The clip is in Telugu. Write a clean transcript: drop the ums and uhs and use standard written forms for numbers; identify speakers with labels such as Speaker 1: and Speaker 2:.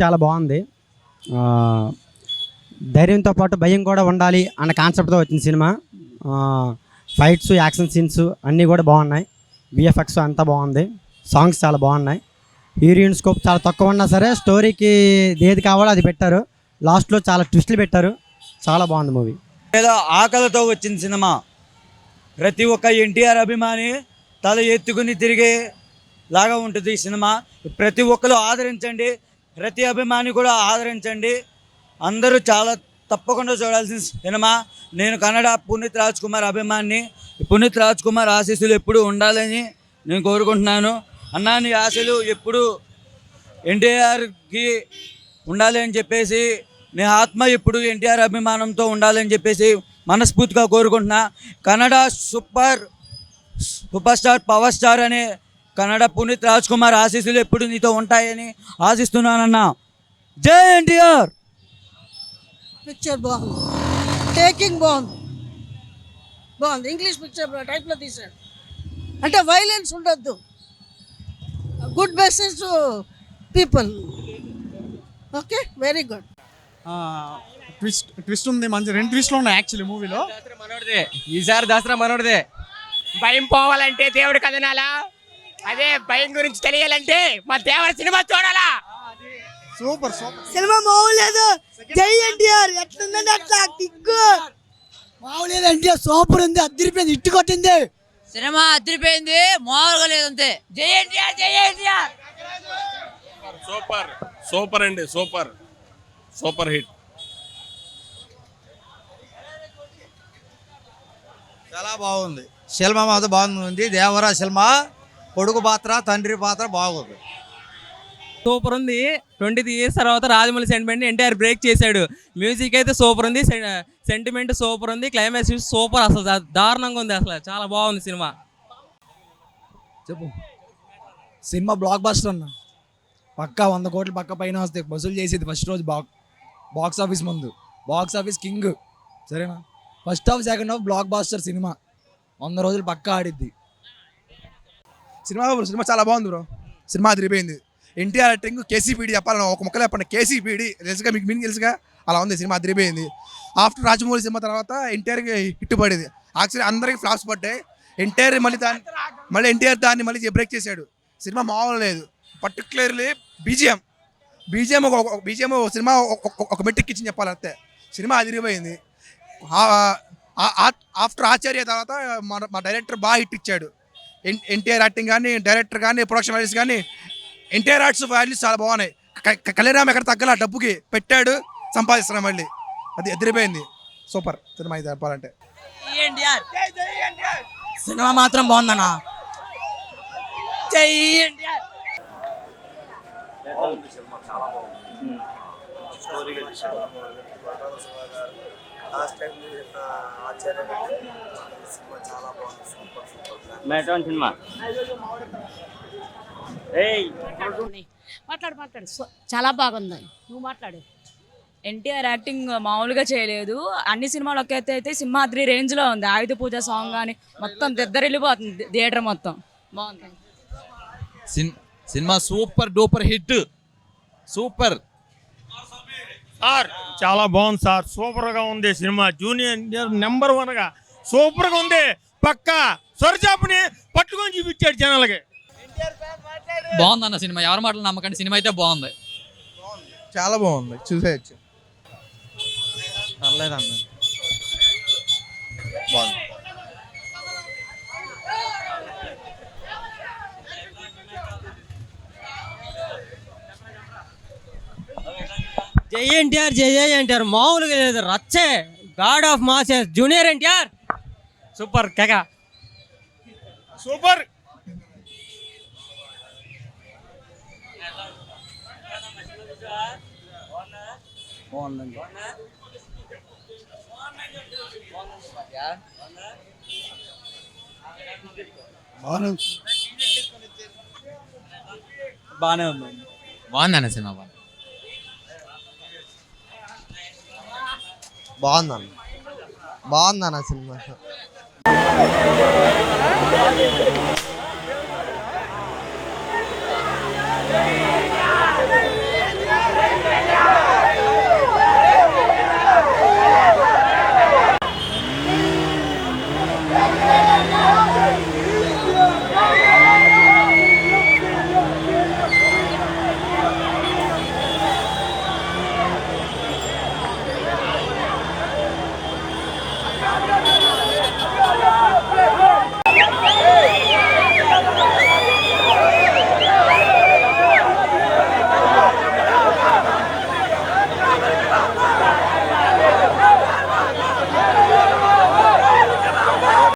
Speaker 1: చాలా బాగుంది. ధైర్యంతో పాటు భయం కూడా ఉండాలి అన్న కాన్సెప్ట్తో వచ్చిన సినిమా. ఫైట్స్, యాక్షన్ సీన్స్ అన్నీ కూడా బాగున్నాయి. విఎఫ్ఎక్స్ అంతా బాగుంది. సాంగ్స్ చాలా బాగున్నాయి. హీరోయిన్ స్కోప్ చాలా తక్కువ ఉన్నా సరే స్టోరీకి ఏది కావాలో అది పెట్టారు. లాస్ట్లో చాలా ట్విస్టులు పెట్టారు. చాలా బాగుంది మూవీ.
Speaker 2: ఏదో ఆకలితో వచ్చిన సినిమా. ప్రతి ఒక్క ఎన్టీఆర్ అభిమాని తల ఎత్తుకుని తిరిగే లాగా ఉంటుంది ఈ సినిమా. ప్రతి ఒక్కరు ఆదరించండి, ప్రతి అభిమాని కూడా ఆదరించండి. అందరూ చాలా తప్పకుండా చూడాల్సిన సినిమా. నేను కన్నడ పునీత్ రాజ్ కుమార్ అభిమాని. పునీత్ రాజ్ కుమార్ ఆశీస్సులు ఎప్పుడు ఉండాలని నేను కోరుకుంటున్నాను. అన్నా నీ ఆశలు ఎప్పుడు ఎన్టీఆర్కి ఉండాలి అని చెప్పేసి, నీ ఆత్మ ఎప్పుడు ఎన్టీఆర్ అభిమానంతో ఉండాలని చెప్పేసి మనస్ఫూర్తిగా కోరుకుంటున్నా. Kannada super star, power star అనే కన్నడ పునీత్ రాజ్ కుమార్ ఆశీస్సులు ఎప్పుడు నీతో ఉంటాయని ఆశిస్తున్నానన్నా. జై ఎన్టీఆర్.
Speaker 3: పిక్చర్ బాగుంది, టేకింగ్ బాగుంది, ఇంగ్లీష్ పిక్చర్ టైప్లో తీశాడు. అంటే వైలెన్స్ ఉండొద్దు, good message to people. Okay, very good.
Speaker 4: Twist ఉంది, మంచి 2 ట్విస్ట్లు ఉన్నాయి యాక్చువల్లీ మూవీలో.
Speaker 5: ఈసారి దసరా మనోడిదే. భయం పోవాలంటే దేవుడి కథనాలా, అదే భయం గురించి తెలియాలంటే మా దేవర సినిమా చూడాలా.
Speaker 4: సూపర్
Speaker 3: సినిమా మామూలేదు. జై ఎన్టీఆర్. ఎట్లుందండి అట్లా టిక్కు మామూలేదు. ఎన్టీఆర్ సూపర్ ఉంది, అదిరిపోయింది, ఇట్టు కొట్టింది
Speaker 6: సినిమా, అదిరిపోయింది, మామూలుగా లేదంతే. జై ఎన్టీఆర్, జై ఎన్టీఆర్.
Speaker 7: సూపర్ అండి, సూపర్ హిట్.
Speaker 8: చాలా బాగుంది. సినిమా మాత్రం బాగుంది. దేవరా సినిమా, కొడుకు పాత్ర, తండ్రి పాత్ర బాగుంది.
Speaker 5: సూపర్ ఉంది. 20 years తర్వాత రాజమౌళి సెంటిమెంట్ ఎన్టీఆర్ బ్రేక్ చేశాడు. మ్యూజిక్ అయితే సూపర్ ఉంది, సెంటిమెంట్ సూపర్ ఉంది, క్లైమాక్స్ సూపర్. అసలు దారుణంగా ఉంది, అసలు చాలా బాగుంది సినిమా.
Speaker 9: చెప్పు. సినిమా బ్లాక్ బస్టర్ అన్న, పక్కా 100 కోట్లు పక్క పైన వస్తాయి వసూలు చేసేది ఫస్ట్ రోజు. బాక్స్ ఆఫీస్ ముందు బాక్స్ ఆఫీస్ కింగ్, సరేనా? First half second half blockbuster cinema, 100 రోజులు పక్కా ఆడిద్ది
Speaker 4: సినిమా చాలా బాగుంది బ్రో. సినిమా అదిరిపోయింది. ఎన్టీఆర్ యాక్టింగ్, కేసీపీడి చెప్పాలని ఒక ముక్కలు చెప్పండి. కేసీపీడి తెలుసుగా మీకు, మీనింగ్ తెలుసుగా, అలా ఉంది సినిమా, అదిరిపోయింది. ఆఫ్టర్ రాజమౌళి సినిమా తర్వాత ఎన్టీఆర్కి హిట్ పడేది. యాక్చువల్లీ అందరికీ ఫ్లాప్స్ పడ్డాయి. ఎన్టీఆర్ మళ్ళీ ఎన్టీఆర్ దాన్ని మళ్ళీ బ్రేక్ చేశాడు. సినిమా మామూలు లేదు. పర్టికులర్లీ బీజిఎం సినిమా ఒక మెట్టిక్కిచ్చి చెప్పాలంతే. సినిమా అదిరిపోయింది. ఆఫ్టర్ ఆచార్య తర్వాత మా డైరెక్టర్ బాగా హిట్ ఇచ్చాడు. ఎన్టీఆర్ యాక్టింగ్ కానీ, డైరెక్టర్ కానీ, ప్రొడక్షన్ వాల్యూస్ కానీ, ఎన్టీఆర్ ఆర్ట్స్ వాల్యూస్ చాలా బాగున్నాయి. కళ్యాణం ఎక్కడ తగ్గల, డబ్బుకి పెట్టాడు, సంపాదిస్తున్నాం మళ్ళీ. అది ఎదిరిపోయింది. సూపర్ సినిమా ఇది చెప్పాలంటే.
Speaker 5: సినిమా మాత్రం బాగుందన్నా. జై ఎన్టీఆర్.
Speaker 6: సినిమా మాట్లాడు. చాలా బాగుంది, నువ్వు మాట్లాడు. ఎన్టీఆర్ యాక్టింగ్ మామూలుగా చేయలేదు. అన్ని సినిమాలు ఒక ఎత్తు అయితే సింహాద్రి రేంజ్లో ఉంది. ఆయుధ పూజ సాంగ్ కానీ మొత్తం దద్దరిల్లిపోతుంది థియేటర్ మొత్తం. బాగుంది
Speaker 8: cinema, super duper hit. Super
Speaker 7: sir, చాలా బాగుంది సార్. సూపర్గా ఉంది సినిమా. జూనియర్ ఎన్టీఆర్ నెంబర్ 1గా సూపర్గా ఉంది. పక్కా సొరచాపుని పట్టుకొని చూపించాడు జనాలకి.
Speaker 6: బాగుందన్న సినిమా, ఎవరి మాటలు నమ్మకండి, సినిమా అయితే బాగుంది.
Speaker 4: చాలా బాగుంది, చూసేయచ్చు. పర్లేదన్న, బాగుంది.
Speaker 5: జై ఎన్టీఆర్, జై ఎన్టీఆర్. మామూలుగా లేదు, రచ్చే. God of masses junior NTR super. కేక
Speaker 7: సూపర్.
Speaker 2: బాగుందండి. బాగానే ఉందండి.
Speaker 8: బాగుందన్న సినిమా, బాగుందన్న సినిమా.